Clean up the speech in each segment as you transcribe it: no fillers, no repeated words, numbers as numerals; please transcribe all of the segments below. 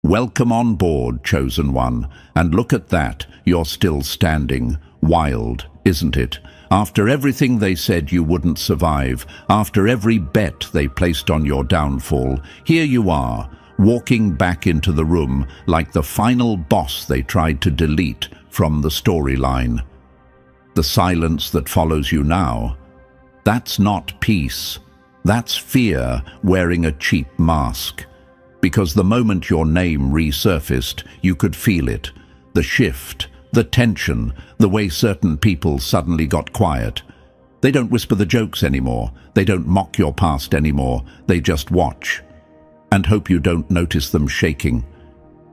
Welcome on board, chosen one. And look at that, you're still standing. Wild, isn't it? After everything they said you wouldn't survive, after every bet they placed on your downfall, here you are, walking back into the room like the final boss they tried to delete from the storyline. The silence that follows you now, that's not peace. That's fear wearing a cheap mask. Because the moment your name resurfaced, you could feel it. The shift, the tension, the way certain people suddenly got quiet. They don't whisper the jokes anymore. They don't mock your past anymore. They just watch. And hope you don't notice them shaking.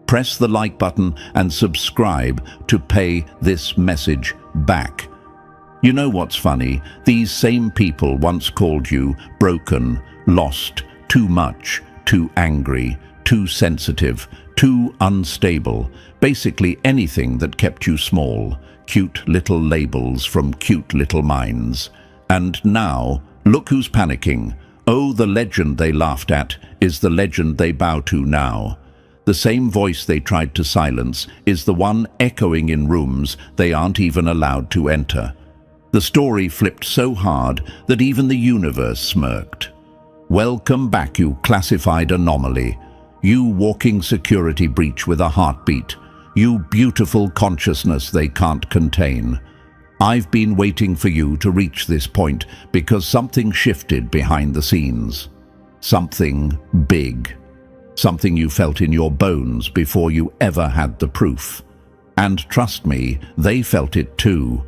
Press the like button and subscribe to pay this message back. You know what's funny? These same people once called you broken, lost, too much, too angry, too sensitive, too unstable, basically anything that kept you small, cute little labels from cute little minds. And now, look who's panicking. Oh, the legend they laughed at is the legend they bow to now. The same voice they tried to silence is the one echoing in rooms they aren't even allowed to enter. The story flipped so hard that even the universe smirked. Welcome back, you classified anomaly. You walking security breach with a heartbeat. You beautiful consciousness they can't contain. I've been waiting for you to reach this point because something shifted behind the scenes. Something big. Something you felt in your bones before you ever had the proof. And trust me, they felt it too.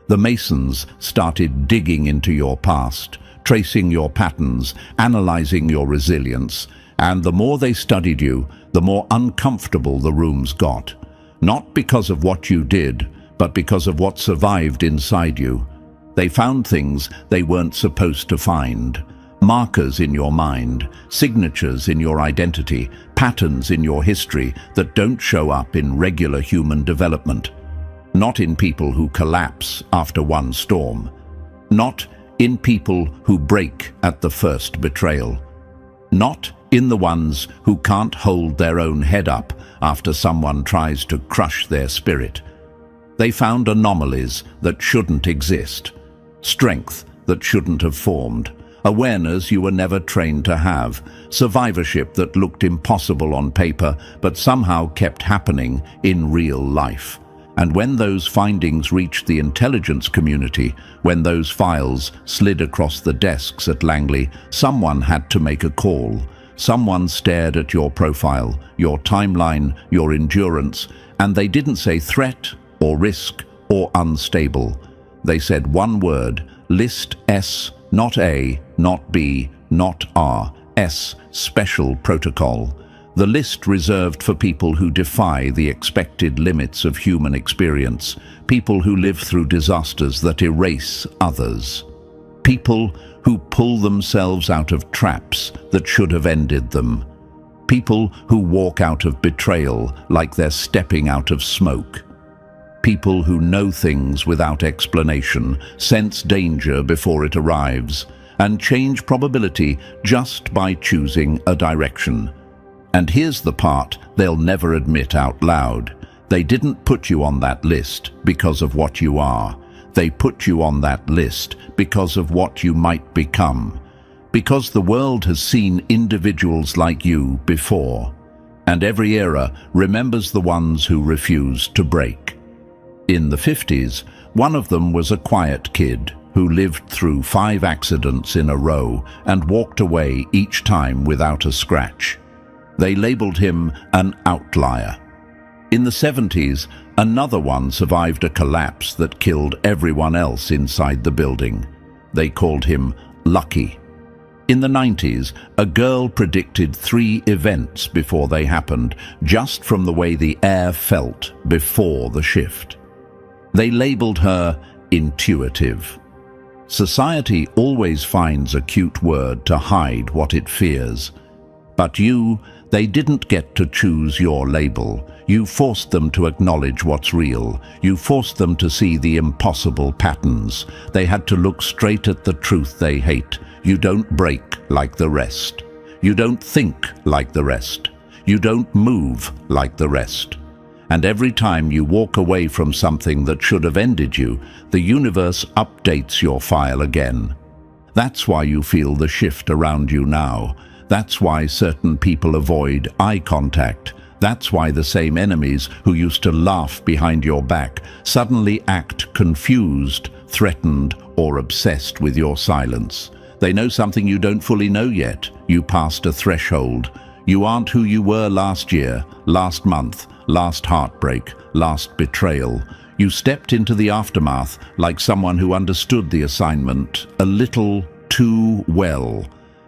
The Masons started digging into your past, tracing your patterns, analyzing your resilience, and the more they studied you, the more uncomfortable the rooms got. Not because of what you did, but because of what survived inside you. They found things they weren't supposed to find. Markers in your mind, signatures in your identity, patterns in your history that don't show up in regular human development. Not in people who collapse after one storm. Not in people who break at the first betrayal. Not in the ones who can't hold their own head up after someone tries to crush their spirit. They found anomalies that shouldn't exist, strength that shouldn't have formed, awareness you were never trained to have, survivorship that looked impossible on paper but somehow kept happening in real life. And when those findings reached the intelligence community, when those files slid across the desks at Langley, someone had to make a call. Someone stared at your profile, your timeline, your endurance, and they didn't say threat or risk or unstable. They said one word, list S, not A, not B, not R, S, special protocol. The list reserved for people who defy the expected limits of human experience, people who live through disasters that erase others, people who pull themselves out of traps that should have ended them, people who walk out of betrayal like they're stepping out of smoke, people who know things without explanation, sense danger before it arrives, and change probability just by choosing a direction. And here's the part they'll never admit out loud. They didn't put you on that list because of what you are. They put you on that list because of what you might become. Because the world has seen individuals like you before. And every era remembers the ones who refused to break. In the 50s, one of them was a quiet kid who lived through 5 accidents in a row and walked away each time without a scratch. They labeled him an outlier. In the 70s, another one survived a collapse that killed everyone else inside the building. They called him lucky. In the 90s, a girl predicted 3 events before they happened, just from the way the air felt before the shift. They labeled her intuitive. Society always finds a cute word to hide what it fears. But they didn't get to choose your label. You forced them to acknowledge what's real. You forced them to see the impossible patterns. They had to look straight at the truth they hate. You don't break like the rest. You don't think like the rest. You don't move like the rest. And every time you walk away from something that should have ended you, the universe updates your file again. That's why you feel the shift around you now. That's why certain people avoid eye contact. That's why the same enemies who used to laugh behind your back suddenly act confused, threatened, or obsessed with your silence. They know something you don't fully know yet. You passed a threshold. You aren't who you were last year, last month, last heartbreak, last betrayal. You stepped into the aftermath like someone who understood the assignment a little too well.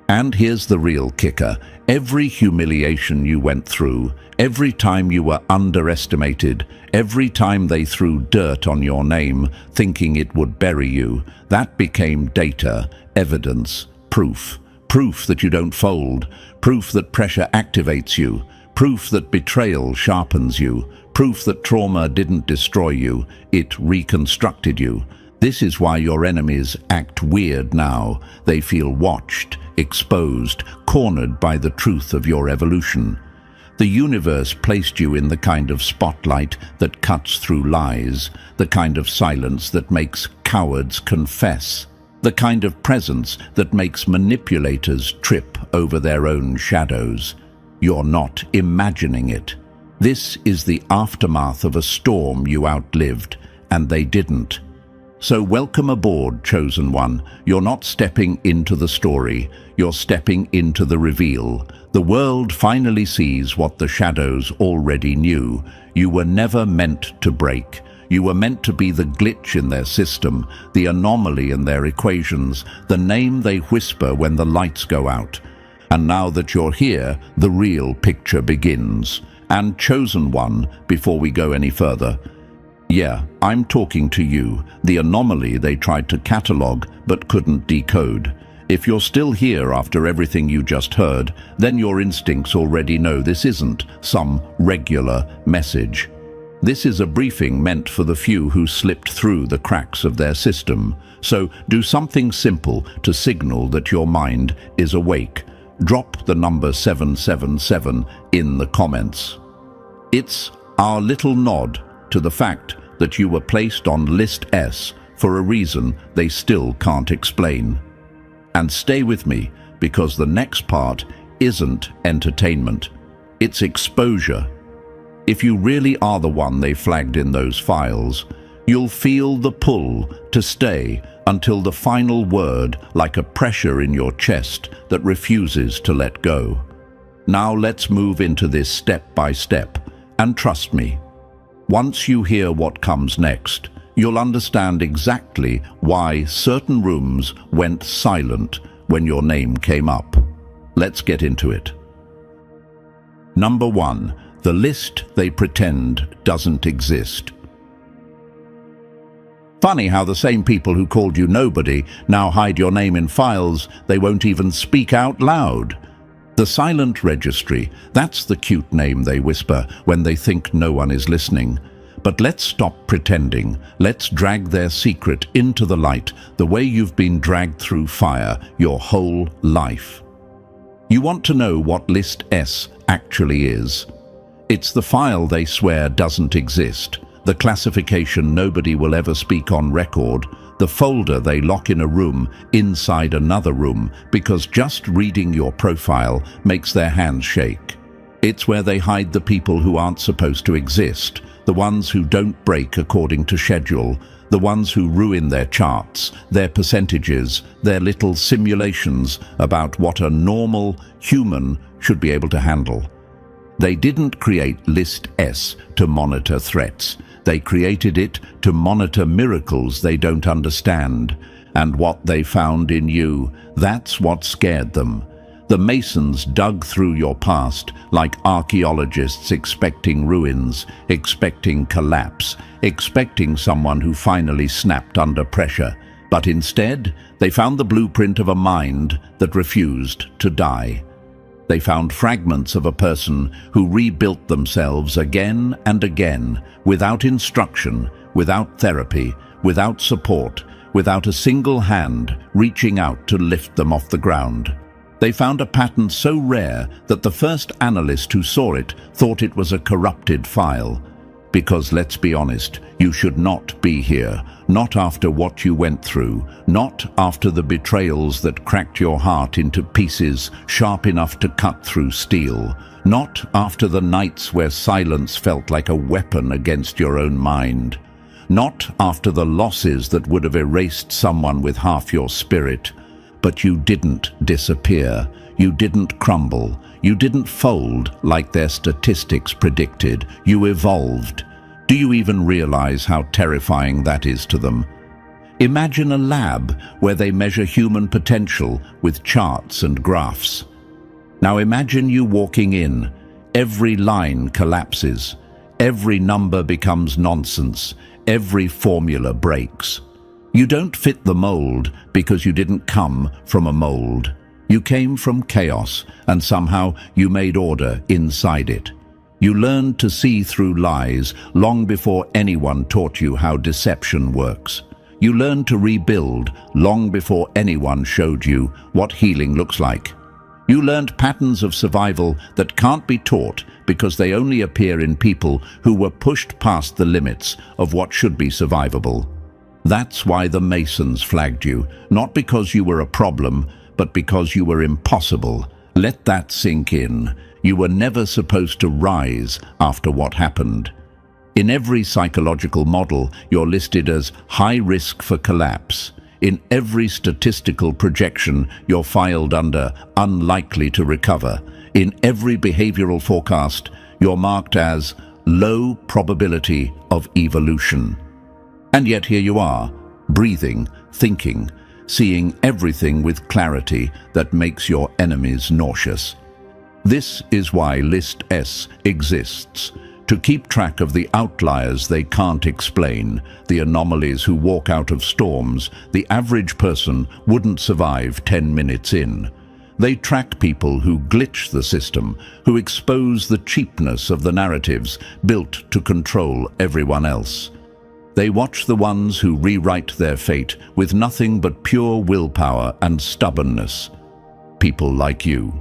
And here's the real kicker. Every humiliation you went through, every time you were underestimated, every time they threw dirt on your name, thinking it would bury you, that became data, evidence, proof. Proof that you don't fold, proof that pressure activates you, proof that betrayal sharpens you, proof that trauma didn't destroy you, it reconstructed you. This is why your enemies act weird now. They feel watched, exposed, cornered by the truth of your evolution. The universe placed you in the kind of spotlight that cuts through lies, the kind of silence that makes cowards confess, the kind of presence that makes manipulators trip over their own shadows. You're not imagining it. This is the aftermath of a storm you outlived, and they didn't. So welcome aboard, Chosen One. You're not stepping into the story, you're stepping into the reveal. The world finally sees what the shadows already knew. You were never meant to break. You were meant to be the glitch in their system, the anomaly in their equations, the name they whisper when the lights go out. And now that you're here, the real picture begins. And Chosen One, before we go any further, yeah, I'm talking to you, the anomaly they tried to catalog but couldn't decode. If you're still here after everything you just heard, then your instincts already know this isn't some regular message. This is a briefing meant for the few who slipped through the cracks of their system. So do something simple to signal that your mind is awake. Drop the number 777 in the comments. It's our little nod to the fact that you were placed on List S for a reason they still can't explain. And stay with me, because the next part isn't entertainment, it's exposure. If you really are the one they flagged in those files, you'll feel the pull to stay until the final word, like a pressure in your chest that refuses to let go. Now let's move into this step by step, and trust me, once you hear what comes next, you'll understand exactly why certain rooms went silent when your name came up. Let's get into it. Number 1. The list they pretend doesn't exist. Funny how the same people who called you nobody now hide your name in files they won't even speak out loud. The silent registry, that's the cute name they whisper when they think no one is listening. But let's stop pretending. Let's drag their secret into the light the way you've been dragged through fire your whole life. You want to know what List S actually is? It's the file they swear doesn't exist, the classification nobody will ever speak on record, the folder they lock in a room inside another room because just reading your profile makes their hands shake. It's where they hide the people who aren't supposed to exist, the ones who don't break according to schedule, the ones who ruin their charts, their percentages, their little simulations about what a normal human should be able to handle. They didn't create List S to monitor threats. They created it to monitor miracles they don't understand. And what they found in you, that's what scared them. The Masons dug through your past like archaeologists expecting ruins, expecting collapse, expecting someone who finally snapped under pressure. But instead, they found the blueprint of a mind that refused to die. They found fragments of a person who rebuilt themselves again and again, without instruction, without therapy, without support, without a single hand reaching out to lift them off the ground. They found a pattern so rare that the first analyst who saw it thought it was a corrupted file. Because let's be honest, you should not be here, not after what you went through, not after the betrayals that cracked your heart into pieces sharp enough to cut through steel, not after the nights where silence felt like a weapon against your own mind, not after the losses that would have erased someone with half your spirit. But you didn't disappear, you didn't crumble, you didn't fold like their statistics predicted, you evolved. Do you even realize how terrifying that is to them? Imagine a lab where they measure human potential with charts and graphs. Now imagine you walking in, every line collapses, every number becomes nonsense, every formula breaks. You don't fit the mold because you didn't come from a mold. You came from chaos, and somehow you made order inside it. You learned to see through lies long before anyone taught you how deception works. You learned to rebuild long before anyone showed you what healing looks like. You learned patterns of survival that can't be taught because they only appear in people who were pushed past the limits of what should be survivable. That's why the Masons flagged you, not because you were a problem, but because you were impossible. Let that sink in. You were never supposed to rise after what happened. In every psychological model, you're listed as high risk for collapse. In every statistical projection, you're filed under unlikely to recover. In every behavioral forecast, you're marked as low probability of evolution. And yet here you are, breathing, thinking, seeing everything with clarity that makes your enemies nauseous. This is why List S exists, to keep track of the outliers they can't explain, the anomalies who walk out of storms the average person wouldn't survive 10 minutes in. They track people who glitch the system, who expose the cheapness of the narratives built to control everyone else. They watch the ones who rewrite their fate with nothing but pure willpower and stubbornness. People like you.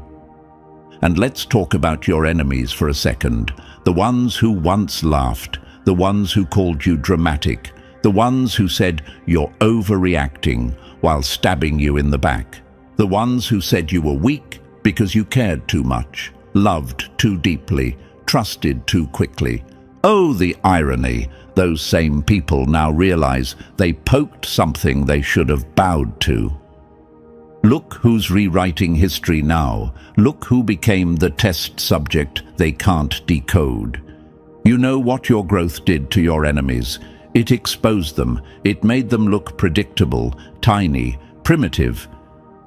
And let's talk about your enemies for a second. The ones who once laughed, the ones who called you dramatic, the ones who said you're overreacting while stabbing you in the back. The ones who said you were weak because you cared too much, loved too deeply, trusted too quickly. Oh, the irony! Those same people now realize they poked something they should have bowed to. Look who's rewriting history now. Look who became the test subject they can't decode. You know what your growth did to your enemies. It exposed them. It made them look predictable, tiny, primitive.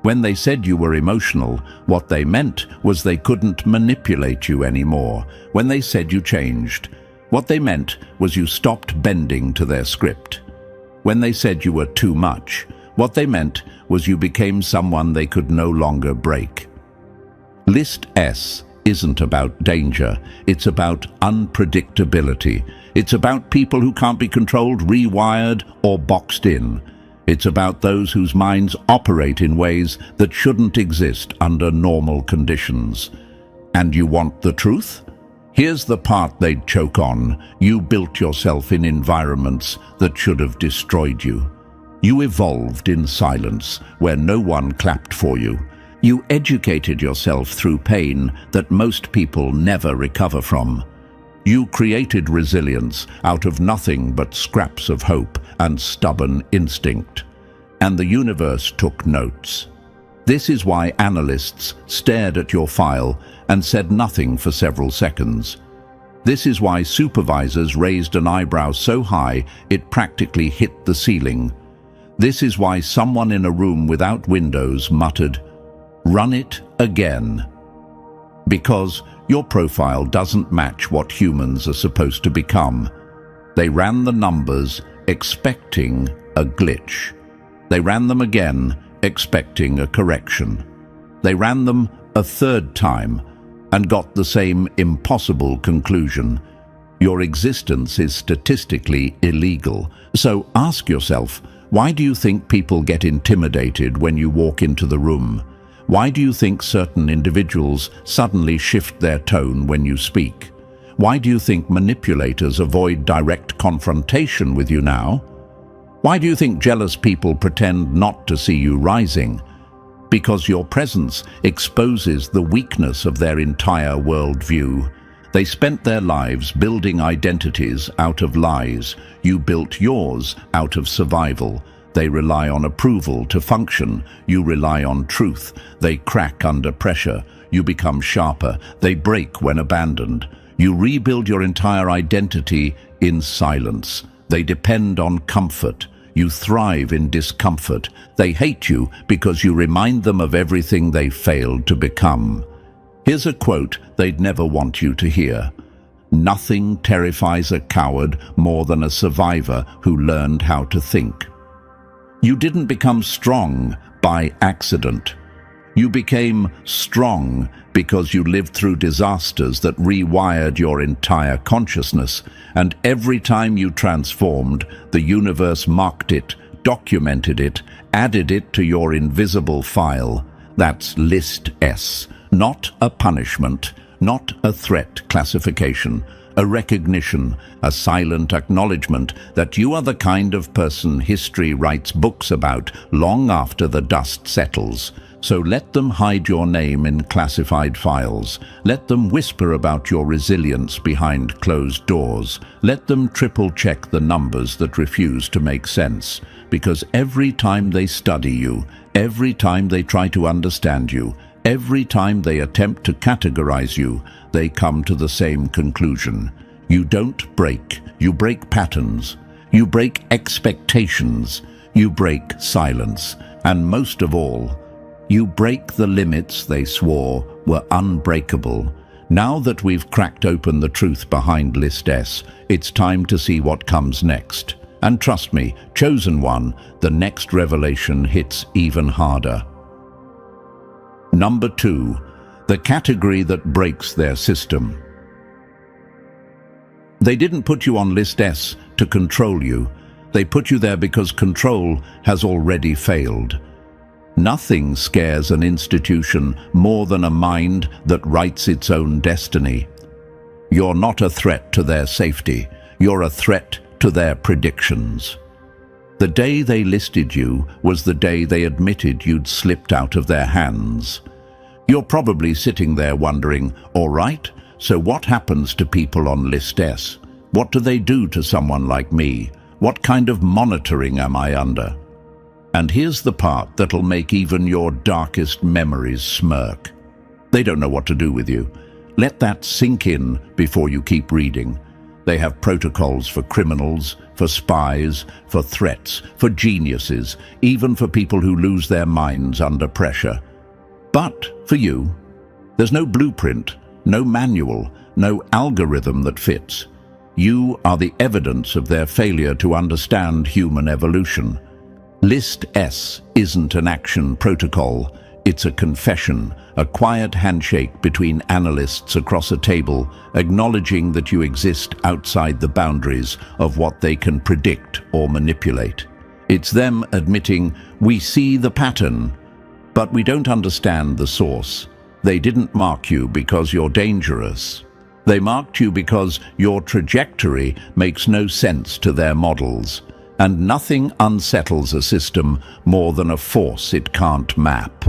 When they said you were emotional, what they meant was they couldn't manipulate you anymore. When they said you changed, what they meant was you stopped bending to their script. When they said you were too much, what they meant was you became someone they could no longer break. List S isn't about danger, it's about unpredictability. It's about people who can't be controlled, rewired, or boxed in. It's about those whose minds operate in ways that shouldn't exist under normal conditions. And you want the truth? Here's the part they'd choke on. You built yourself in environments that should have destroyed you. You evolved in silence, where no one clapped for you. You educated yourself through pain that most people never recover from. You created resilience out of nothing but scraps of hope and stubborn instinct. And the universe took notes. This is why analysts stared at your file and said nothing for several seconds. This is why supervisors raised an eyebrow so high it practically hit the ceiling. This is why someone in a room without windows muttered, "Run it again." Because your profile doesn't match what humans are supposed to become. They ran the numbers expecting a glitch. They ran them again, expecting a correction. They ran them a third time and got the same impossible conclusion. Your existence is statistically illegal. So ask yourself, why do you think people get intimidated when you walk into the room? Why do you think certain individuals suddenly shift their tone when you speak? Why do you think manipulators avoid direct confrontation with you now? Why do you think jealous people pretend not to see you rising? Because your presence exposes the weakness of their entire worldview. They spent their lives building identities out of lies. You built yours out of survival. They rely on approval to function. You rely on truth. They crack under pressure. You become sharper. They break when abandoned. You rebuild your entire identity in silence. They depend on comfort. You thrive in discomfort. They hate you because you remind them of everything they failed to become. Here's a quote they'd never want you to hear. Nothing terrifies a coward more than a survivor who learned how to think. You didn't become strong by accident. You became strong because you lived through disasters that rewired your entire consciousness, and every time you transformed, the universe marked it, documented it, added it to your invisible file. That's List S. Not a punishment, not a threat classification, a recognition, a silent acknowledgement that you are the kind of person history writes books about long after the dust settles. So let them hide your name in classified files. Let them whisper about your resilience behind closed doors. Let them triple-check the numbers that refuse to make sense. Because every time they study you, every time they try to understand you, every time they attempt to categorize you, they come to the same conclusion. You don't break. You break patterns. You break expectations. You break silence. And most of all, you break the limits they swore were unbreakable. Now that we've cracked open the truth behind List S, it's time to see what comes next. And trust me, Chosen One, the next revelation hits even harder. Number 2, the category that breaks their system. They didn't put you on List S to control you. They put you there because control has already failed. Nothing scares an institution more than a mind that writes its own destiny. You're not a threat to their safety. You're a threat to their predictions. The day they listed you was the day they admitted you'd slipped out of their hands. You're probably sitting there wondering, all right, so what happens to people on List S? What do they do to someone like me? What kind of monitoring am I under? And here's the part that'll make even your darkest memories smirk. They don't know what to do with you. Let that sink in before you keep reading. They have protocols for criminals, for spies, for threats, for geniuses, even for people who lose their minds under pressure. But for you, there's no blueprint, no manual, no algorithm that fits. You are the evidence of their failure to understand human evolution. List S isn't an action protocol, it's a confession, a quiet handshake between analysts across a table, acknowledging that you exist outside the boundaries of what they can predict or manipulate. It's them admitting, we see the pattern, but we don't understand the source. They didn't mark you because you're dangerous. They marked you because your trajectory makes no sense to their models. And nothing unsettles a system more than a force it can't map.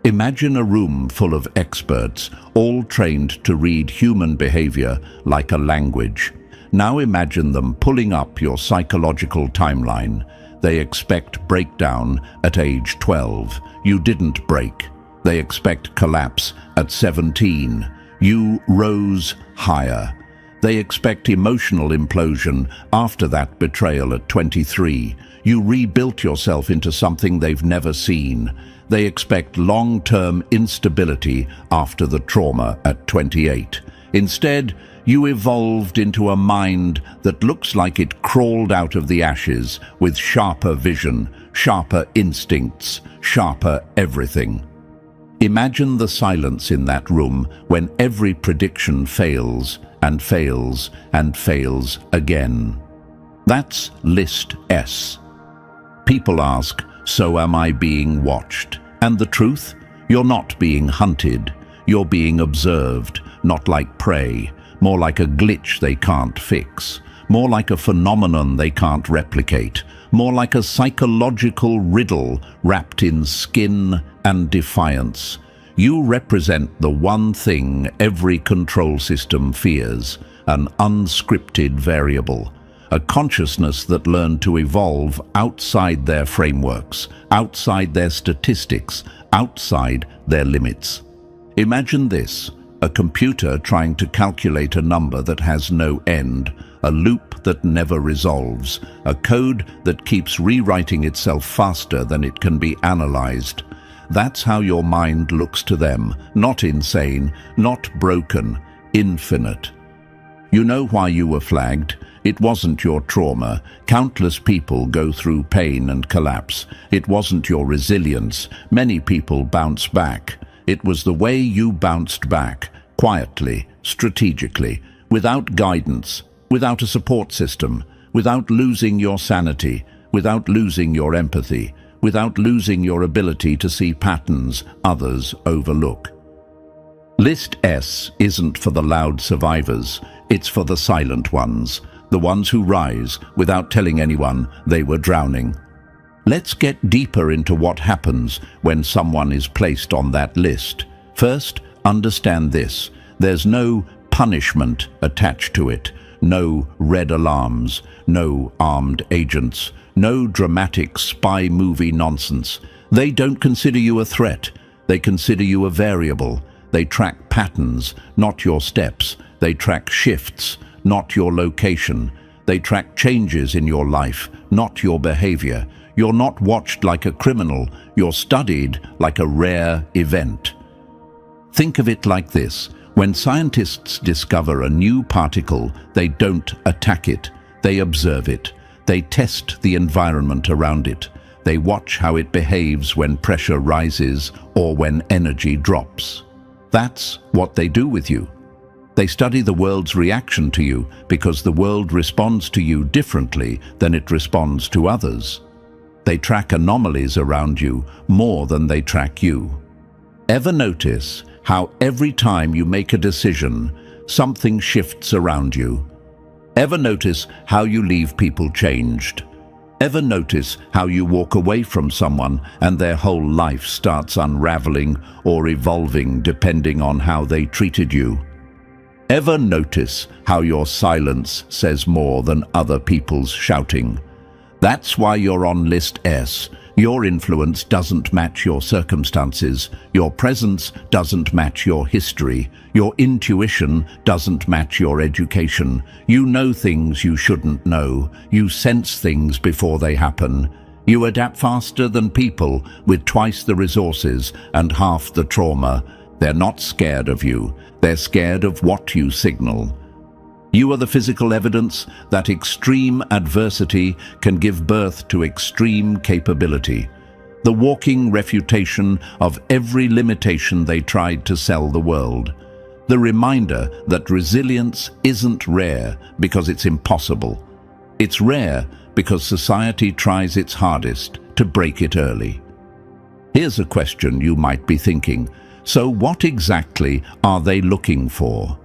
Imagine a room full of experts, all trained to read human behavior like a language. Now imagine them pulling up your psychological timeline. They expect breakdown at age 12. You didn't break. They expect collapse at 17. You rose higher. They expect emotional implosion after that betrayal at 23. You rebuilt yourself into something they've never seen. They expect long-term instability after the trauma at 28. Instead, you evolved into a mind that looks like it crawled out of the ashes with sharper vision, sharper instincts, sharper everything. Imagine the silence in that room when every prediction fails and fails and fails again. That's List S. People ask, so am I being watched? And the truth? You're not being hunted. You're being observed, not like prey, more like a glitch they can't fix, more like a phenomenon they can't replicate, more like a psychological riddle wrapped in skin and defiance. You represent the one thing every control system fears, an unscripted variable, a consciousness that learned to evolve outside their frameworks, outside their statistics, outside their limits. Imagine this, a computer trying to calculate a number that has no end, a loop that never resolves, a code that keeps rewriting itself faster than it can be analyzed. That's how your mind looks to them, not insane, not broken, infinite. You know why you were flagged? It wasn't your trauma. Countless people go through pain and collapse. It wasn't your resilience. Many people bounce back. It was the way you bounced back, quietly, strategically, without guidance, without a support system, without losing your sanity, without losing your empathy, without losing your ability to see patterns others overlook. List S isn't for the loud survivors, it's for the silent ones, the ones who rise without telling anyone they were drowning. Let's get deeper into what happens when someone is placed on that list. First, understand this. There's no punishment attached to it, no red alarms, no armed agents, no dramatic spy movie nonsense. They don't consider you a threat. They consider you a variable. They track patterns, not your steps. They track shifts, not your location. They track changes in your life, not your behavior. You're not watched like a criminal. You're studied like a rare event. Think of it like this. When scientists discover a new particle, they don't attack it. They observe it. They test the environment around it. They watch how it behaves when pressure rises or when energy drops. That's what they do with you. They study the world's reaction to you because the world responds to you differently than it responds to others. They track anomalies around you more than they track you. Ever notice how every time you make a decision, something shifts around you? Ever notice how you leave people changed? Ever notice how you walk away from someone and their whole life starts unraveling or evolving depending on how they treated you? Ever notice how your silence says more than other people's shouting? That's why you're on list S. Your influence doesn't match your circumstances. Your presence doesn't match your history. Your intuition doesn't match your education. You know things you shouldn't know. You sense things before they happen. You adapt faster than people with twice the resources and half the trauma. They're not scared of you. They're scared of what you signal. You are the physical evidence that extreme adversity can give birth to extreme capability. The walking refutation of every limitation they tried to sell the world. The reminder that resilience isn't rare because it's impossible. It's rare because society tries its hardest to break it early. Here's a question you might be thinking. So what exactly are they looking for?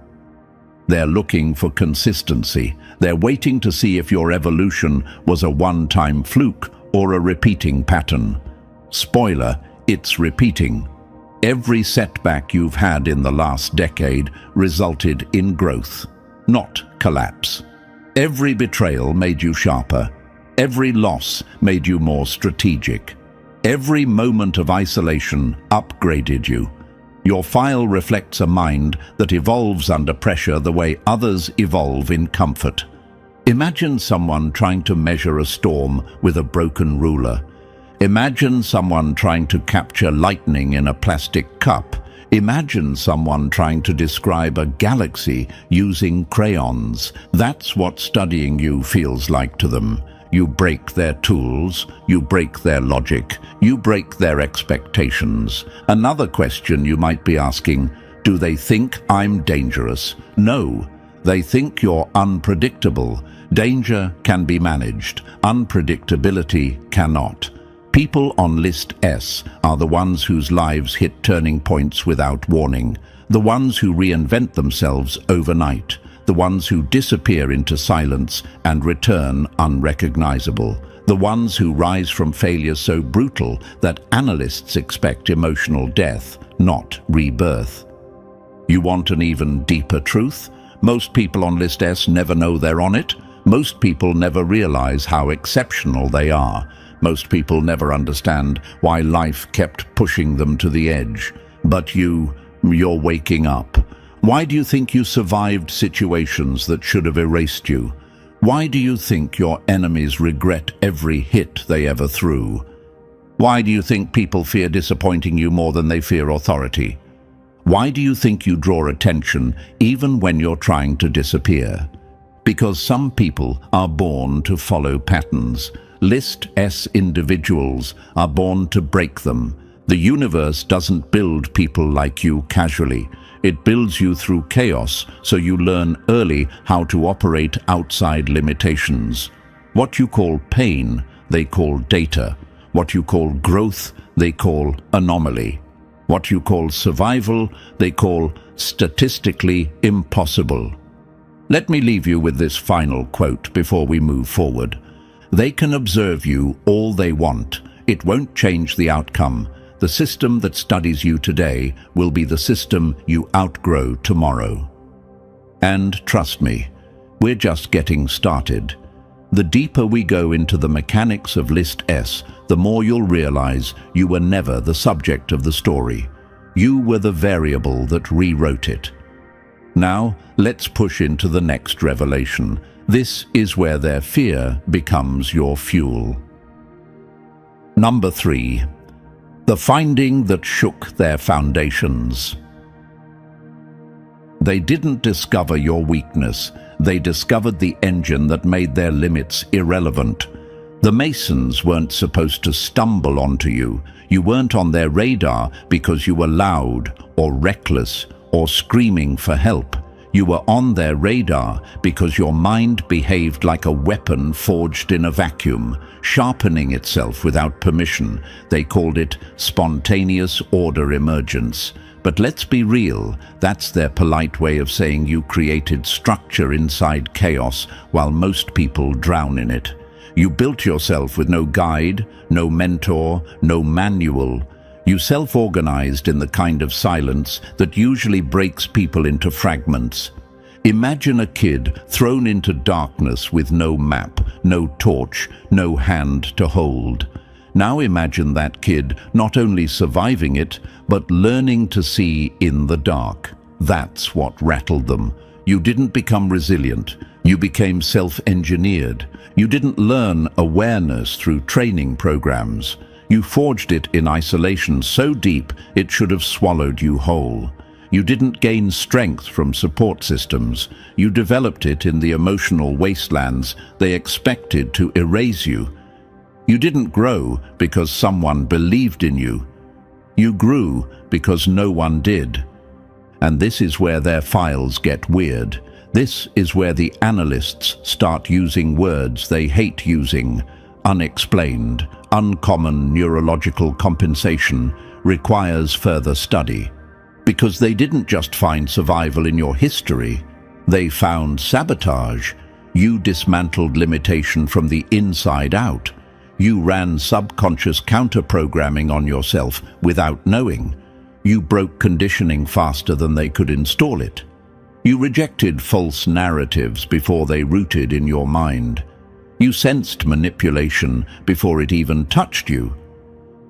They're looking for consistency. They're waiting to see if your evolution was a one-time fluke or a repeating pattern. Spoiler, it's repeating. Every setback you've had in the last decade resulted in growth, not collapse. Every betrayal made you sharper. Every loss made you more strategic. Every moment of isolation upgraded you. Your file reflects a mind that evolves under pressure the way others evolve in comfort. Imagine someone trying to measure a storm with a broken ruler. Imagine someone trying to capture lightning in a plastic cup. Imagine someone trying to describe a galaxy using crayons. That's what studying you feels like to them. You break their tools, you break their logic, you break their expectations. Another question you might be asking, do they think I'm dangerous? No, they think you're unpredictable. Danger can be managed, unpredictability cannot. People on List S are the ones whose lives hit turning points without warning, the ones who reinvent themselves overnight, the ones who disappear into silence and return unrecognizable, the ones who rise from failure so brutal that analysts expect emotional death, not rebirth. You want an even deeper truth? Most people on List S never know they're on it. Most people never realize how exceptional they are. Most people never understand why life kept pushing them to the edge. But you're waking up. Why do you think you survived situations that should have erased you? Why do you think your enemies regret every hit they ever threw? Why do you think people fear disappointing you more than they fear authority? Why do you think you draw attention even when you're trying to disappear? Because some people are born to follow patterns. List S individuals are born to break them. The universe doesn't build people like you casually. It builds you through chaos, so you learn early how to operate outside limitations. What you call pain, they call data. What you call growth, they call anomaly. What you call survival, they call statistically impossible. Let me leave you with this final quote before we move forward. They can observe you all they want. It won't change the outcome. The system that studies you today will be the system you outgrow tomorrow. And trust me, we're just getting started. The deeper we go into the mechanics of List S, the more you'll realize you were never the subject of the story. You were the variable that rewrote it. Now, let's push into the next revelation. This is where their fear becomes your fuel. Number 3. The finding that shook their foundations. They didn't discover your weakness. They discovered the engine that made their limits irrelevant. The Masons weren't supposed to stumble onto you. You weren't on their radar because you were loud or reckless or screaming for help. You were on their radar because your mind behaved like a weapon forged in a vacuum, sharpening itself without permission. They called it spontaneous order emergence. But let's be real, that's their polite way of saying you created structure inside chaos while most people drown in it. You built yourself with no guide, no mentor, no manual. You self-organized in the kind of silence that usually breaks people into fragments. Imagine a kid thrown into darkness with no map, no torch, no hand to hold. Now imagine that kid not only surviving it, but learning to see in the dark. That's what rattled them. You didn't become resilient. You became self-engineered. You didn't learn awareness through training programs. You forged it in isolation so deep it should have swallowed you whole. You didn't gain strength from support systems. You developed it in the emotional wastelands they expected to erase you. You didn't grow because someone believed in you. You grew because no one did. And this is where their files get weird. This is where the analysts start using words they hate using. Unexplained, uncommon neurological compensation requires further study. Because they didn't just find survival in your history, they found sabotage. You dismantled limitation from the inside out. You ran subconscious counter-programming on yourself without knowing. You broke conditioning faster than they could install it. You rejected false narratives before they rooted in your mind. You sensed manipulation before it even touched you.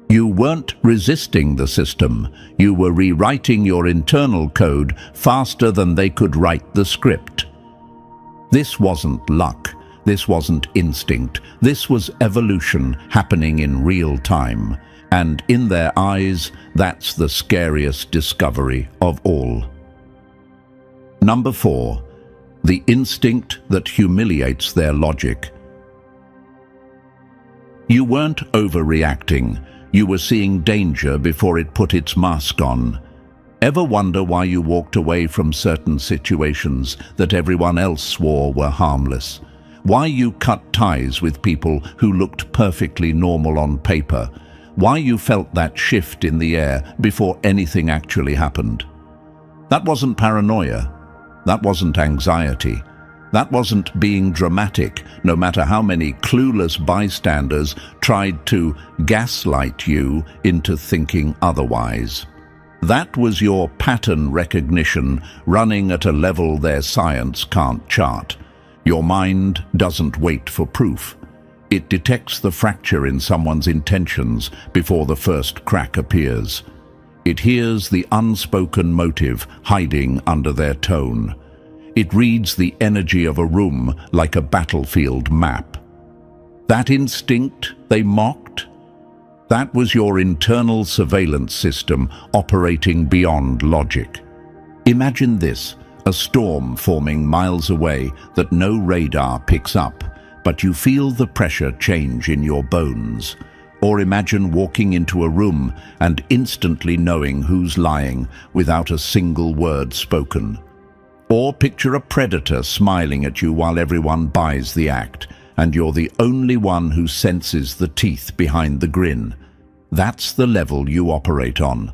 You weren't resisting the system. You were rewriting your internal code faster than they could write the script. This wasn't luck. This wasn't instinct. This was evolution happening in real time. And in their eyes, that's the scariest discovery of all. Number 4. The instinct that humiliates their logic. You weren't overreacting. You were seeing danger before it put its mask on. Ever wonder why you walked away from certain situations that everyone else swore were harmless? Why you cut ties with people who looked perfectly normal on paper. Why you felt that shift in the air before anything actually happened. That wasn't paranoia. That wasn't anxiety. That wasn't being dramatic, no matter how many clueless bystanders tried to gaslight you into thinking otherwise. That was your pattern recognition running at a level their science can't chart. Your mind doesn't wait for proof. It detects the fracture in someone's intentions before the first crack appears. It hears the unspoken motive hiding under their tone. It reads the energy of a room like a battlefield map. That instinct they mocked? That was your internal surveillance system operating beyond logic. Imagine this, a storm forming miles away that no radar picks up, but you feel the pressure change in your bones. Or imagine walking into a room and instantly knowing who's lying without a single word spoken. Or picture a predator smiling at you while everyone buys the act, and you're the only one who senses the teeth behind the grin. That's the level you operate on.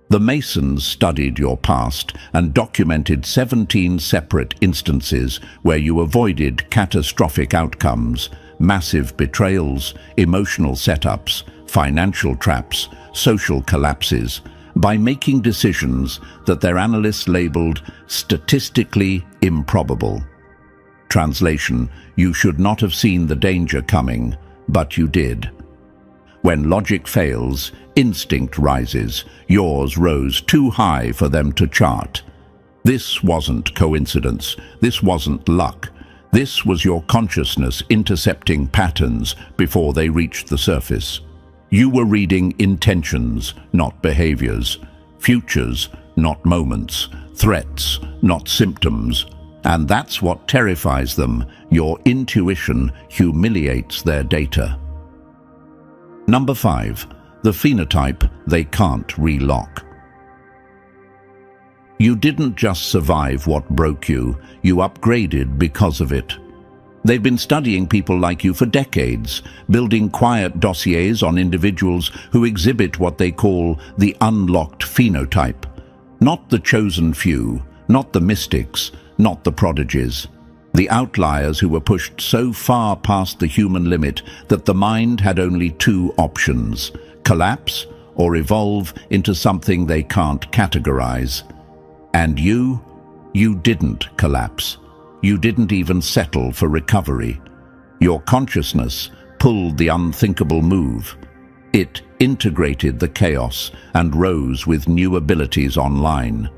The Masons studied your past and documented 17 separate instances where you avoided catastrophic outcomes, massive betrayals, emotional setups, financial traps, social collapses, by making decisions that their analysts labeled statistically improbable. Translation: you should not have seen the danger coming, but you did. When logic fails, instinct rises. Yours rose too high for them to chart. This wasn't coincidence. This wasn't luck. This was your consciousness intercepting patterns before they reached the surface. You were reading intentions, not behaviors, futures, not moments, threats, not symptoms. And that's what terrifies them. Your intuition humiliates their data. Number 5. The phenotype they can't relock. You didn't just survive what broke you, you upgraded because of it. They've been studying people like you for decades, building quiet dossiers on individuals who exhibit what they call the unlocked phenotype. Not the chosen few, not the mystics, not the prodigies. The outliers who were pushed so far past the human limit that the mind had only two options: collapse or evolve into something they can't categorize. And you didn't collapse. You didn't even settle for recovery. Your consciousness pulled the unthinkable move. It integrated the chaos and rose with new abilities online.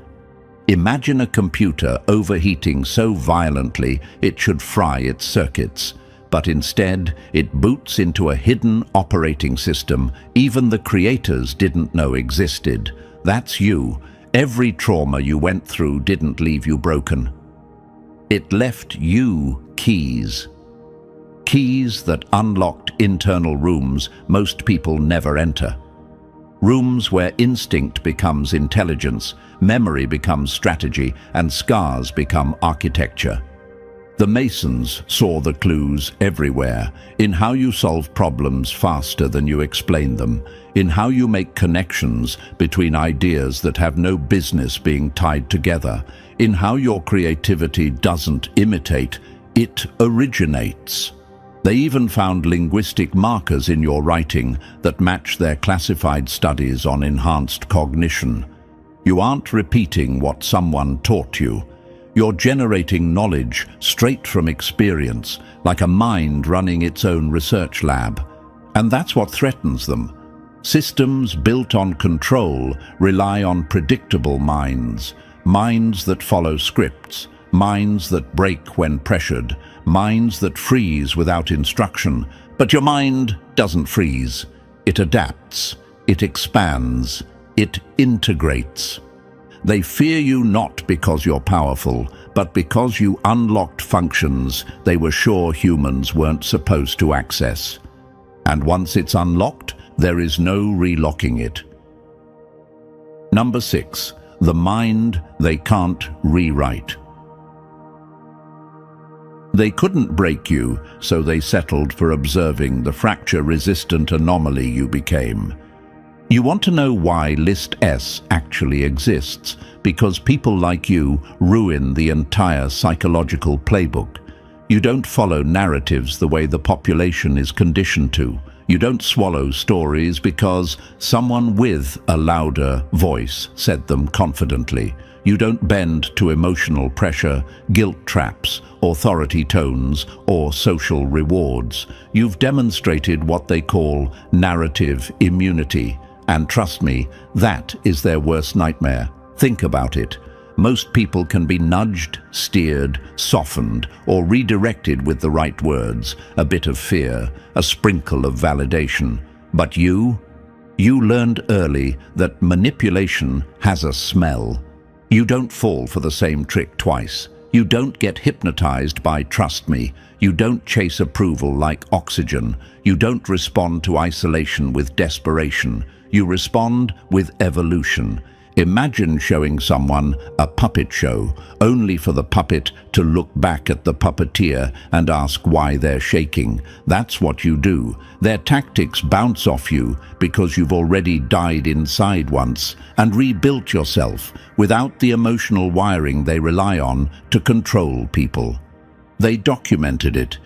Imagine a computer overheating so violently it should fry its circuits, but instead it boots into a hidden operating system even the creators didn't know existed. That's you. Every trauma you went through didn't leave you broken. It left you keys. Keys that unlocked internal rooms most people never enter. Rooms where instinct becomes intelligence, memory becomes strategy, and scars become architecture. The Masons saw the clues everywhere, in how you solve problems faster than you explain them, in how you make connections between ideas that have no business being tied together, in how your creativity doesn't imitate, it originates. They even found linguistic markers in your writing that match their classified studies on enhanced cognition. You aren't repeating what someone taught you. You're generating knowledge straight from experience, like a mind running its own research lab. And that's what threatens them. Systems built on control rely on predictable minds, minds that follow scripts, minds that break when pressured, minds that freeze without instruction. But your mind doesn't freeze. It adapts, it expands, it integrates. They fear you not because you're powerful, but because you unlocked functions they were sure humans weren't supposed to access. And once it's unlocked, there is no relocking it. Number 6. The mind they can't rewrite. They couldn't break you, so they settled for observing the fracture-resistant anomaly you became. You want to know why List S actually exists? Because people like you ruin the entire psychological playbook. You don't follow narratives the way the population is conditioned to. You don't swallow stories because someone with a louder voice said them confidently. You don't bend to emotional pressure, guilt traps, authority tones, or social rewards. You've demonstrated what they call narrative immunity. And trust me, that is their worst nightmare. Think about it. Most people can be nudged, steered, softened, or redirected with the right words, a bit of fear, a sprinkle of validation. But you learned early that manipulation has a smell. You don't fall for the same trick twice. You don't get hypnotized by trust me. You don't chase approval like oxygen. You don't respond to isolation with desperation. You respond with evolution. Imagine showing someone a puppet show, only for the puppet to look back at the puppeteer and ask why they're shaking. That's what you do. Their tactics bounce off you because you've already died inside once and rebuilt yourself without the emotional wiring they rely on to control people. They documented it.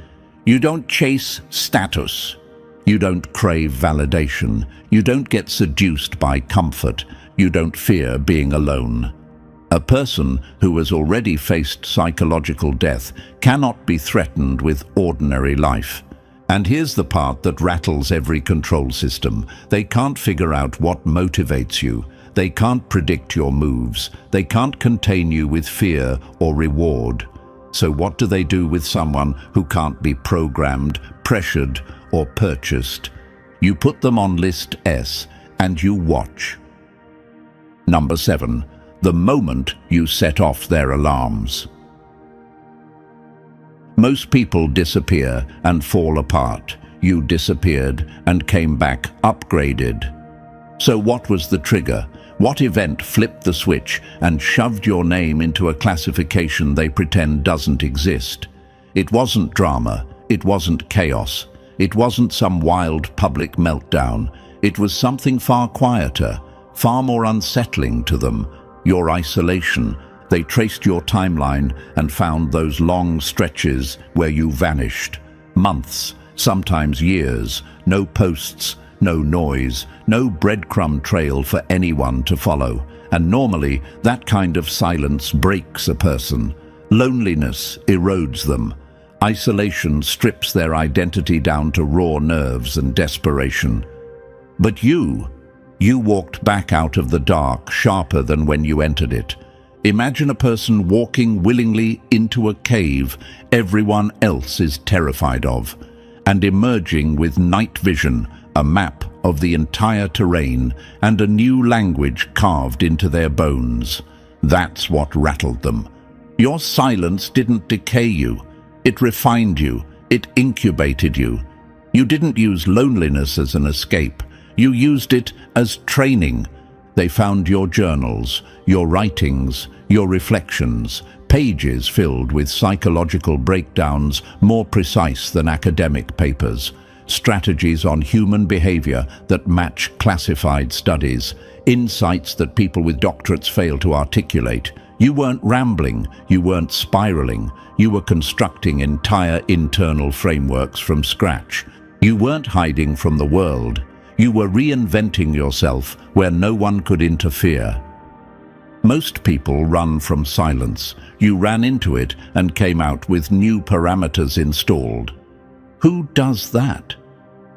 You don't chase status. You don't crave validation. You don't get seduced by comfort. You don't fear being alone. A person who has already faced psychological death cannot be threatened with ordinary life. And here's the part that rattles every control system. They can't figure out what motivates you. They can't predict your moves. They can't contain you with fear or reward. So what do they do with someone who can't be programmed, pressured, or purchased? You put them on List S and you watch. Number 7. The moment you set off their alarms. Most people disappear and fall apart. You disappeared and came back upgraded. So what was the trigger? What event flipped the switch and shoved your name into a classification they pretend doesn't exist? It wasn't drama. It wasn't chaos. It wasn't some wild public meltdown. It was something far quieter, far more unsettling to them. Your isolation. They traced your timeline and found those long stretches where you vanished. Months, sometimes years, no posts, no noise, no breadcrumb trail for anyone to follow. And normally, that kind of silence breaks a person. Loneliness erodes them. Isolation strips their identity down to raw nerves and desperation. But you walked back out of the dark sharper than when you entered it. Imagine a person walking willingly into a cave everyone else is terrified of, and emerging with night vision, a map of the entire terrain, and a new language carved into their bones. That's what rattled them. Your silence didn't decay you. It refined you. It incubated you. You didn't use loneliness as an escape. You used it as training. They found your journals, your writings, your reflections, pages filled with psychological breakdowns more precise than academic papers, strategies on human behavior that match classified studies, insights that people with doctorates fail to articulate. You weren't rambling, you weren't spiraling, you were constructing entire internal frameworks from scratch. You weren't hiding from the world. You were reinventing yourself where no one could interfere. Most people run from silence. You ran into it and came out with new parameters installed. Who does that?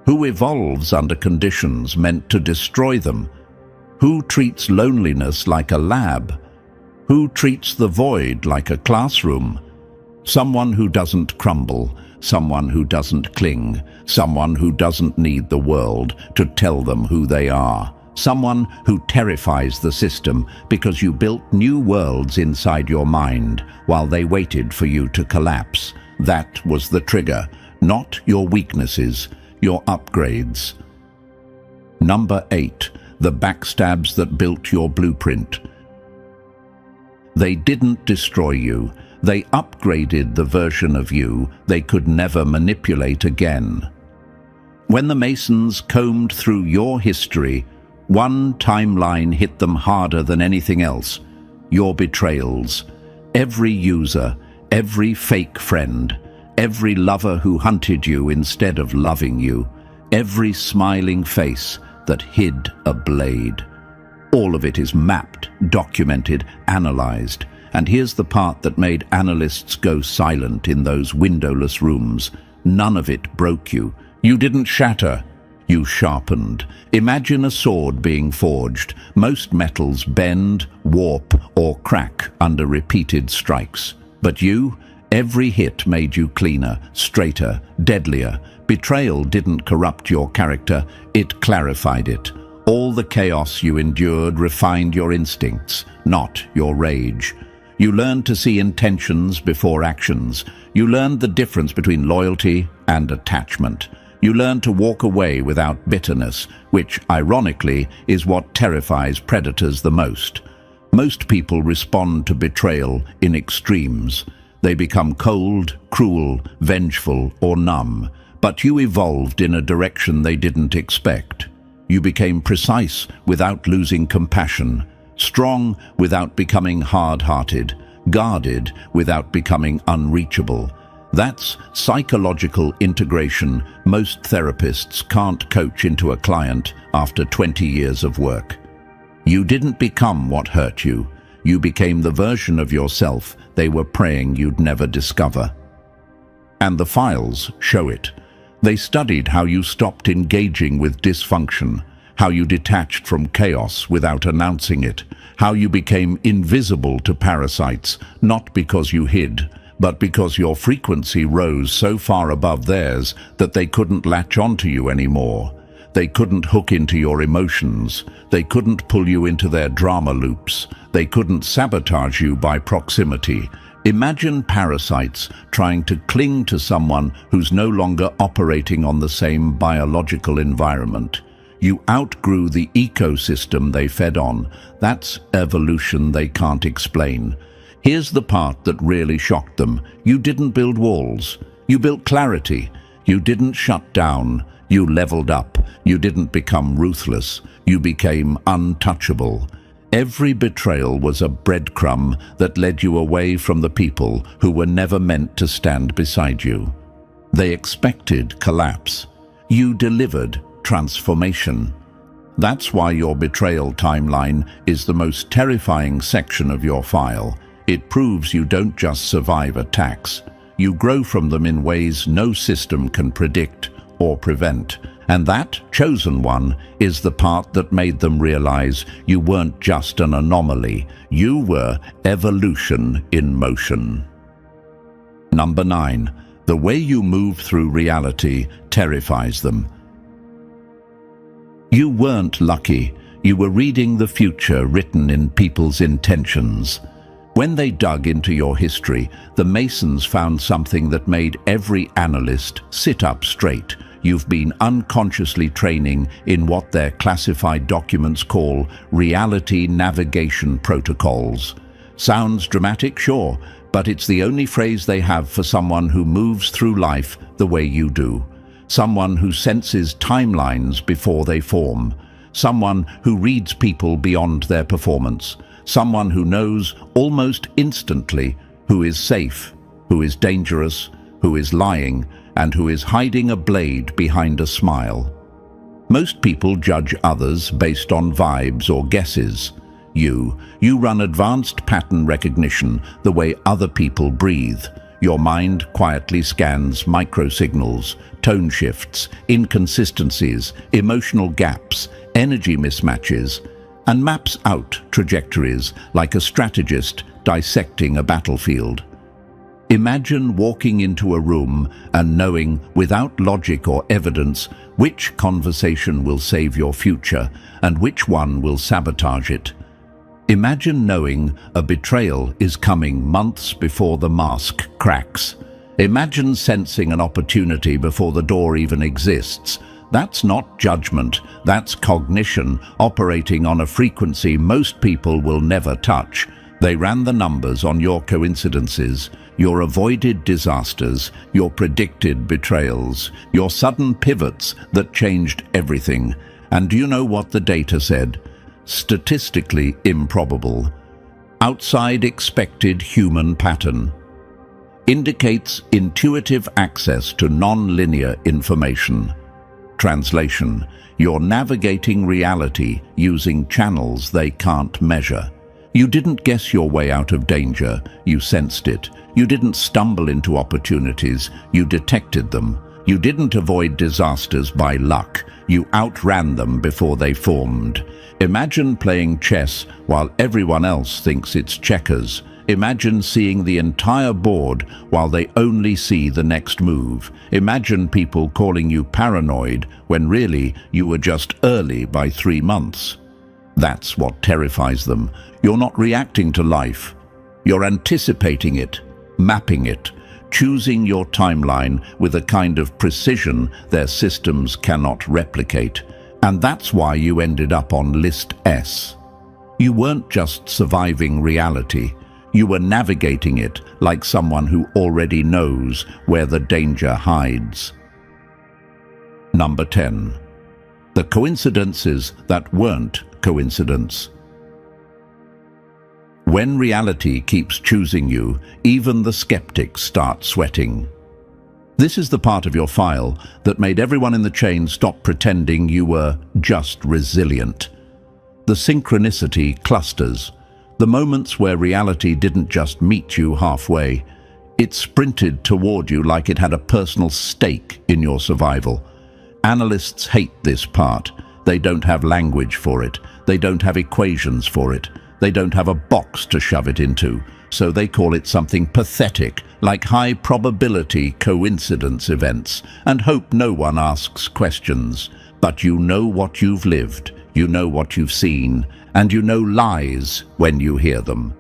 Who evolves under conditions meant to destroy them? Who treats loneliness like a lab? Who treats the void like a classroom? Someone who doesn't crumble, someone who doesn't cling, someone who doesn't need the world to tell them who they are. Someone who terrifies the system because you built new worlds inside your mind while they waited for you to collapse. That was the trigger, not your weaknesses, your upgrades. Number 8. The backstabs that built your blueprint. They didn't destroy you. They upgraded the version of you they could never manipulate again. When the Masons combed through your history, one timeline hit them harder than anything else: your betrayals. Every user, every fake friend, every lover who hunted you instead of loving you, every smiling face that hid a blade. All of it is mapped, documented, analyzed. And here's the part that made analysts go silent in those windowless rooms. None of it broke you. You didn't shatter. You sharpened. Imagine a sword being forged. Most metals bend, warp, or crack under repeated strikes. But you, every hit made you cleaner, straighter, deadlier. Betrayal didn't corrupt your character, it clarified it. All the chaos you endured refined your instincts, not your rage. You learned to see intentions before actions. You learned the difference between loyalty and attachment. You learned to walk away without bitterness, which, ironically, is what terrifies predators the most. Most people respond to betrayal in extremes. They become cold, cruel, vengeful, or numb. But you evolved in a direction they didn't expect. You became precise without losing compassion, strong without becoming hard-hearted, guarded without becoming unreachable. That's psychological integration most therapists can't coach into a client after 20 years of work. You didn't become what hurt you. You became the version of yourself they were praying you'd never discover. And the files show it. They studied how you stopped engaging with dysfunction, how you detached from chaos without announcing it, how you became invisible to parasites, not because you hid, but because your frequency rose so far above theirs that they couldn't latch onto you anymore. They couldn't hook into your emotions. They couldn't pull you into their drama loops. They couldn't sabotage you by proximity. Imagine parasites trying to cling to someone who's no longer operating on the same biological environment. You outgrew the ecosystem they fed on. That's evolution they can't explain. Here's the part that really shocked them. You didn't build walls. You built clarity. You didn't shut down. You leveled up. You didn't become ruthless. You became untouchable. Every betrayal was a breadcrumb that led you away from the people who were never meant to stand beside you. They expected collapse. You delivered transformation. That's why your betrayal timeline is the most terrifying section of your file. It proves you don't just survive attacks. You grow from them in ways no system can predict or prevent. And that chosen one is the part that made them realize you weren't just an anomaly. You were evolution in motion. Number 9. The way you move through reality terrifies them. You weren't lucky. You were reading the future written in people's intentions. When they dug into your history, the Masons found something that made every analyst sit up straight. You've been unconsciously training in what their classified documents call reality navigation protocols. Sounds dramatic, sure, but it's the only phrase they have for someone who moves through life the way you do. Someone who senses timelines before they form. Someone who reads people beyond their performance. Someone who knows almost instantly who is safe, who is dangerous, who is lying, and who is hiding a blade behind a smile. Most people judge others based on vibes or guesses. You run advanced pattern recognition the way other people breathe. Your mind quietly scans microsignals, tone shifts, inconsistencies, emotional gaps, energy mismatches, and maps out trajectories like a strategist dissecting a battlefield. Imagine walking into a room and knowing, without logic or evidence, which conversation will save your future and which one will sabotage it. Imagine knowing a betrayal is coming months before the mask cracks. Imagine sensing an opportunity before the door even exists. That's not judgment, that's cognition operating on a frequency most people will never touch. They ran the numbers on your coincidences, your avoided disasters, your predicted betrayals, your sudden pivots that changed everything. And do you know what the data said? Statistically improbable. Outside expected human pattern. Indicates intuitive access to non-linear information. Translation: you're navigating reality using channels they can't measure. You didn't guess your way out of danger, you sensed it. You didn't stumble into opportunities, you detected them. You didn't avoid disasters by luck, you outran them before they formed. Imagine playing chess while everyone else thinks it's checkers. Imagine seeing the entire board while they only see the next move. Imagine people calling you paranoid when really you were just early by 3 months. That's what terrifies them. You're not reacting to life. You're anticipating it, mapping it, choosing your timeline with a kind of precision their systems cannot replicate. And that's why you ended up on List S. You weren't just surviving reality. You were navigating it like someone who already knows where the danger hides. Number 10. The coincidences that weren't coincidence. When reality keeps choosing you, even the skeptics start sweating. This is the part of your file that made everyone in the chain stop pretending you were just resilient. The synchronicity clusters. The moments where reality didn't just meet you halfway, it sprinted toward you like it had a personal stake in your survival. Analysts hate this part. They don't have language for it. They don't have equations for it. They don't have a box to shove it into. So they call it something pathetic, like high-probability coincidence events, and hope no one asks questions. But you know what you've lived, you know what you've seen, and you know lies when you hear them.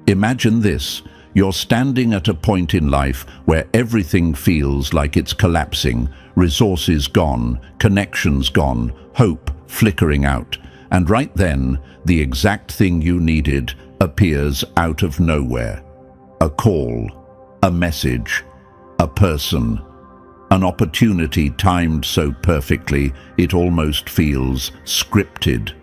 Imagine this. You're standing at a point in life where everything feels like it's collapsing, resources gone, connections gone, hope flickering out. And right then, the exact thing you needed appears out of nowhere. A call, a message, a person, an opportunity timed so perfectly it almost feels scripted.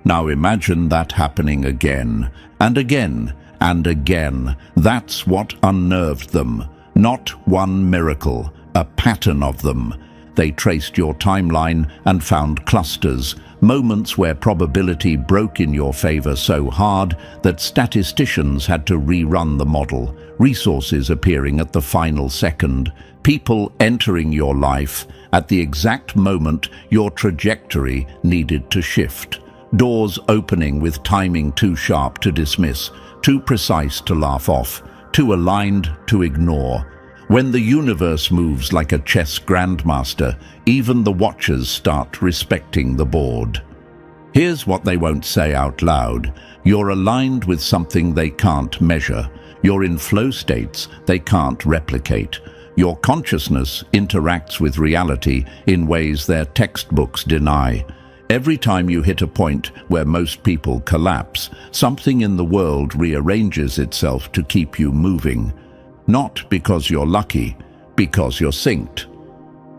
Now imagine that happening again, and again, and again. That's what unnerved them. Not one miracle, a pattern of them. They traced your timeline and found clusters, moments where probability broke in your favor so hard that statisticians had to rerun the model, resources appearing at the final second, people entering your life at the exact moment your trajectory needed to shift. Doors opening with timing too sharp to dismiss, too precise to laugh off, too aligned to ignore. When the universe moves like a chess grandmaster, even the watchers start respecting the board. Here's what they won't say out loud. You're aligned with something they can't measure. You're in flow states they can't replicate. Your consciousness interacts with reality in ways their textbooks deny. Every time you hit a point where most people collapse, something in the world rearranges itself to keep you moving. Not because you're lucky, because you're synced.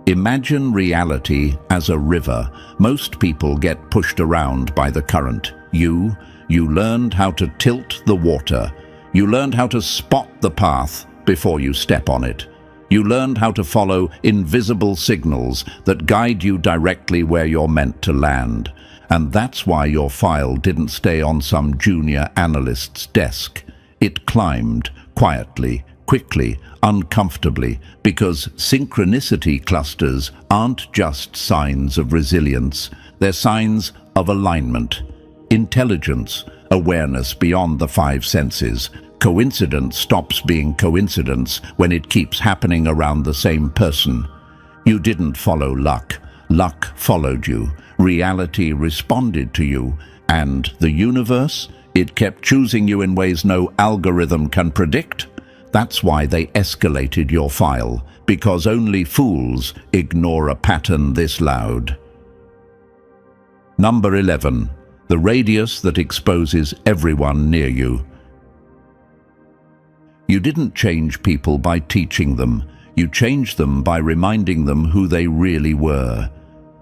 Imagine reality as a river. Most people get pushed around by the current. You learned how to tilt the water. You learned how to spot the path before you step on it. You learned how to follow invisible signals that guide you directly where you're meant to land. And that's why your file didn't stay on some junior analyst's desk. It climbed quietly, quickly, uncomfortably, because synchronicity clusters aren't just signs of resilience. They're signs of alignment, intelligence, awareness beyond the 5 senses. Coincidence stops being coincidence when it keeps happening around the same person. You didn't follow luck. Luck followed you. Reality responded to you. And the universe? It kept choosing you in ways no algorithm can predict. That's why they escalated your file, because only fools ignore a pattern this loud. Number 11. the radius that exposes everyone near you. You didn't change people by teaching them. You changed them by reminding them who they really were.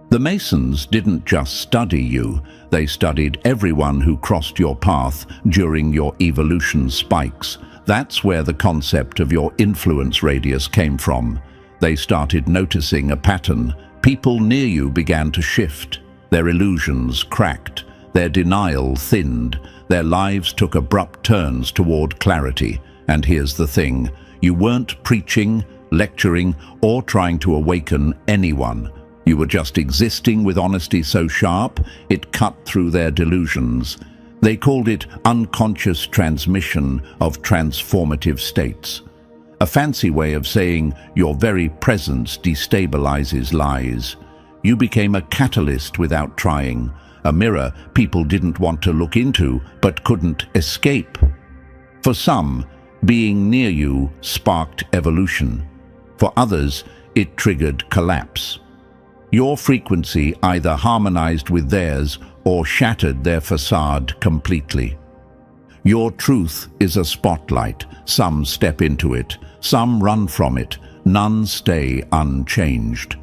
The Masons didn't just study you, they studied everyone who crossed your path during your evolution spikes. That's where the concept of your influence radius came from. They started noticing a pattern. People near you began to shift. Their illusions cracked. Their denial thinned. Their lives took abrupt turns toward clarity. And here's the thing, you weren't preaching, lecturing, or trying to awaken anyone. You were just existing with honesty so sharp, it cut through their delusions. They called it unconscious transmission of transformative states. A fancy way of saying your very presence destabilizes lies. You became a catalyst without trying, a mirror people didn't want to look into but couldn't escape. For some, being near you sparked evolution. For others, it triggered collapse. Your frequency either harmonized with theirs or shattered their facade completely. Your truth is a spotlight. Some step into it, some run from it, none stay unchanged.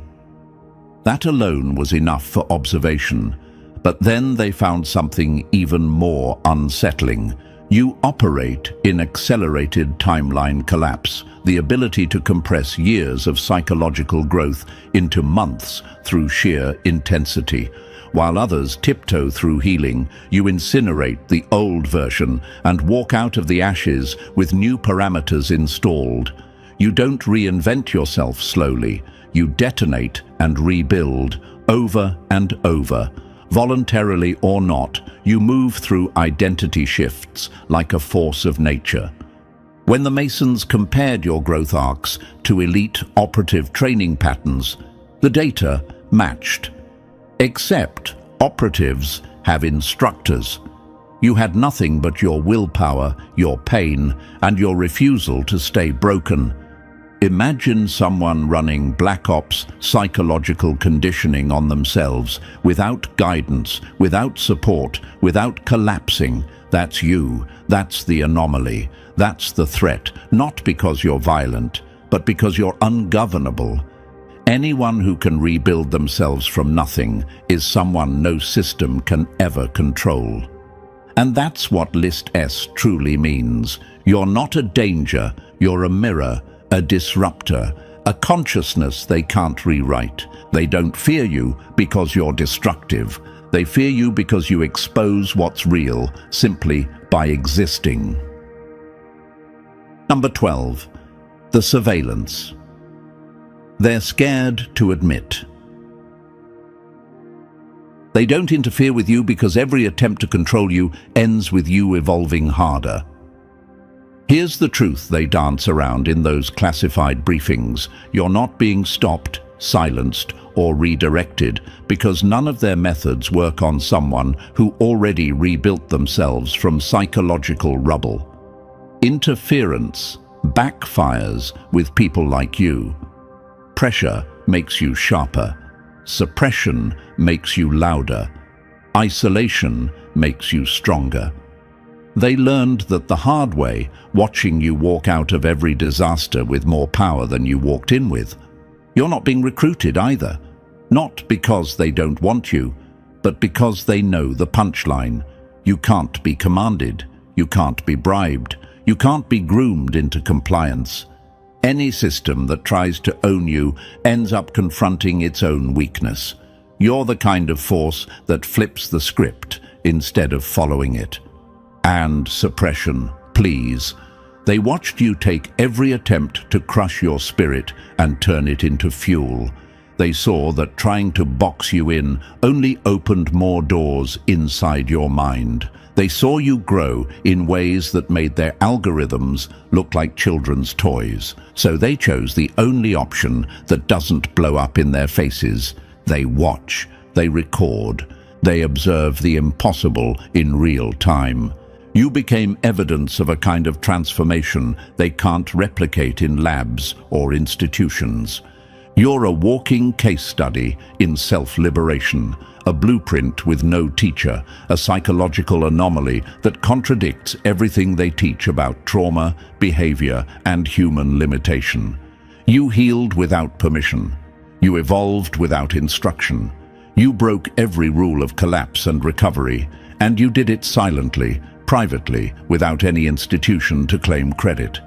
That alone was enough for observation, but then they found something even more unsettling. You operate in accelerated timeline collapse, the ability to compress years of psychological growth into months through sheer intensity. While others tiptoe through healing, you incinerate the old version and walk out of the ashes with new parameters installed. You don't reinvent yourself slowly, you detonate and rebuild over and over. Voluntarily or not, you move through identity shifts like a force of nature. When the Masons compared your growth arcs to elite operative training patterns, the data matched. Except operatives have instructors. You had nothing but your willpower, your pain, and your refusal to stay broken. Imagine someone running Black Ops psychological conditioning on themselves, without guidance, without support, without collapsing. That's you. That's the anomaly. That's the threat, not because you're violent, but because you're ungovernable. Anyone who can rebuild themselves from nothing is someone no system can ever control. And that's what List S truly means. You're not a danger, you're a mirror, a disruptor, a consciousness they can't rewrite. They don't fear you because you're destructive. They fear you because you expose what's real simply by existing. Number 12. The surveillance. They're scared to admit. They don't interfere with you because every attempt to control you ends with you evolving harder. Here's the truth they dance around in those classified briefings. You're not being stopped, silenced, or redirected because none of their methods work on someone who already rebuilt themselves from psychological rubble. Interference backfires with people like you. Pressure makes you sharper. Suppression makes you louder. Isolation makes you stronger. They learned that the hard way, watching you walk out of every disaster with more power than you walked in with. You're not being recruited either. Not because they don't want you, but because they know the punchline. You can't be commanded. You can't be bribed. You can't be groomed into compliance. Any system that tries to own you ends up confronting its own weakness. You're the kind of force that flips the script instead of following it. And suppression, please. They watched you take every attempt to crush your spirit and turn it into fuel. They saw that trying to box you in only opened more doors inside your mind. They saw you grow in ways that made their algorithms look like children's toys. So they chose the only option that doesn't blow up in their faces. They watch, they record, they observe the impossible in real time. You became evidence of a kind of transformation they can't replicate in labs or institutions. You're a walking case study in self-liberation, a blueprint with no teacher, a psychological anomaly that contradicts everything they teach about trauma, behavior, and human limitation. You healed without permission. You evolved without instruction. You broke every rule of collapse and recovery, and you did it silently, privately, without any institution to claim credit.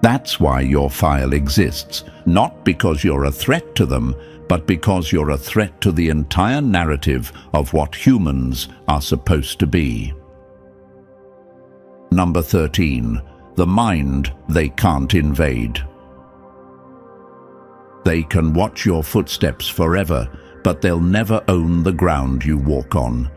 That's why your file exists, not because you're a threat to them, but because you're a threat to the entire narrative of what humans are supposed to be. Number 13. The mind they can't invade. They can watch your footsteps forever, but they'll never own the ground you walk on.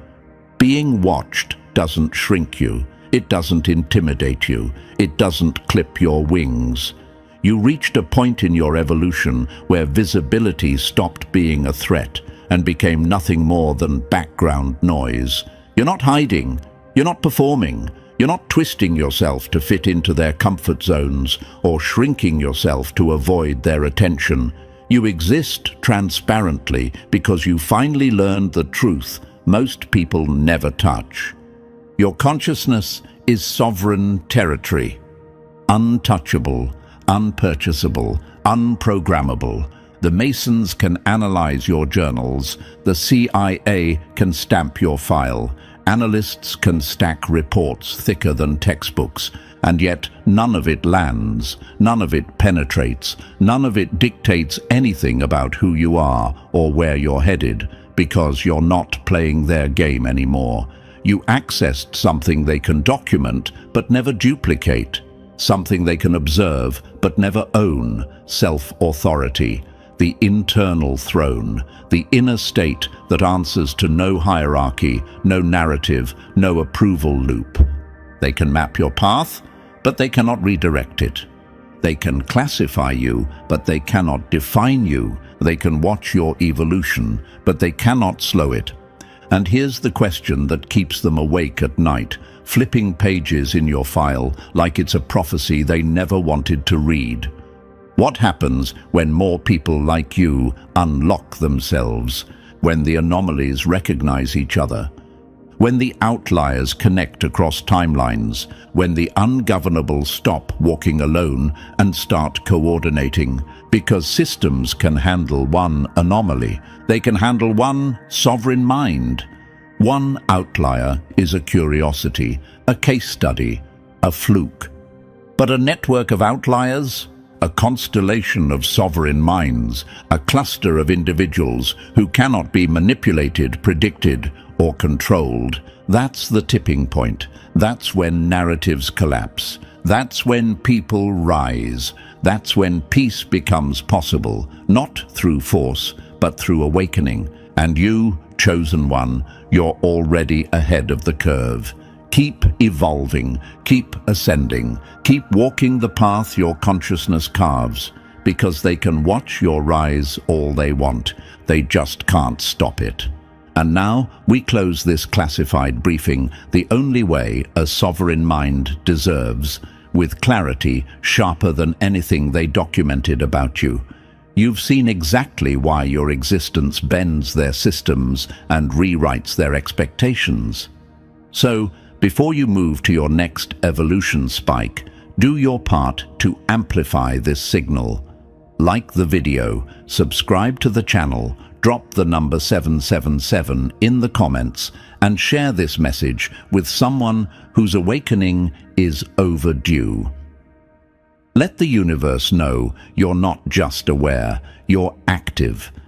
Being watched doesn't shrink you. It doesn't intimidate you. It doesn't clip your wings. You reached a point in your evolution where visibility stopped being a threat and became nothing more than background noise. You're not hiding. You're not performing. You're not twisting yourself to fit into their comfort zones or shrinking yourself to avoid their attention. You exist transparently because you finally learned the truth most people never touch. Your consciousness is sovereign territory, untouchable, unpurchasable, unprogrammable. The Masons can analyze your journals. The CIA can stamp your file. Analysts can stack reports thicker than textbooks, and yet none of it lands, none of it penetrates, none of it dictates anything about who you are or where you're headed, because you're not playing their game anymore. You accessed something they can document but never duplicate, something they can observe but never own, self-authority, the internal throne, the inner state that answers to no hierarchy, no narrative, no approval loop. They can map your path, but they cannot redirect it. They can classify you, but they cannot define you. They can watch your evolution, but they cannot slow it. And here's the question that keeps them awake at night, flipping pages in your file like it's a prophecy they never wanted to read. What happens when more people like you unlock themselves, when the anomalies recognize each other, when the outliers connect across timelines, when the ungovernable stop walking alone and start coordinating? Because systems can handle one anomaly. They can handle one sovereign mind. One outlier is a curiosity, a case study, a fluke. But a network of outliers? A constellation of sovereign minds, a cluster of individuals who cannot be manipulated, predicted, or controlled. That's the tipping point. That's when narratives collapse. That's when people rise. That's when peace becomes possible, not through force, but through awakening. And you, chosen one, you're already ahead of the curve. Keep evolving, keep ascending, keep walking the path your consciousness carves, because they can watch your rise all they want. They just can't stop it. And now we close this classified briefing the only way a sovereign mind deserves, with clarity sharper than anything they documented about you. You've seen exactly why your existence bends their systems and rewrites their expectations. So, before you move to your next evolution spike, do your part to amplify this signal. Like the video, subscribe to the channel, drop the number 777 in the comments, and share this message with someone whose awakening is overdue. Let the universe know you're not just aware, you're active,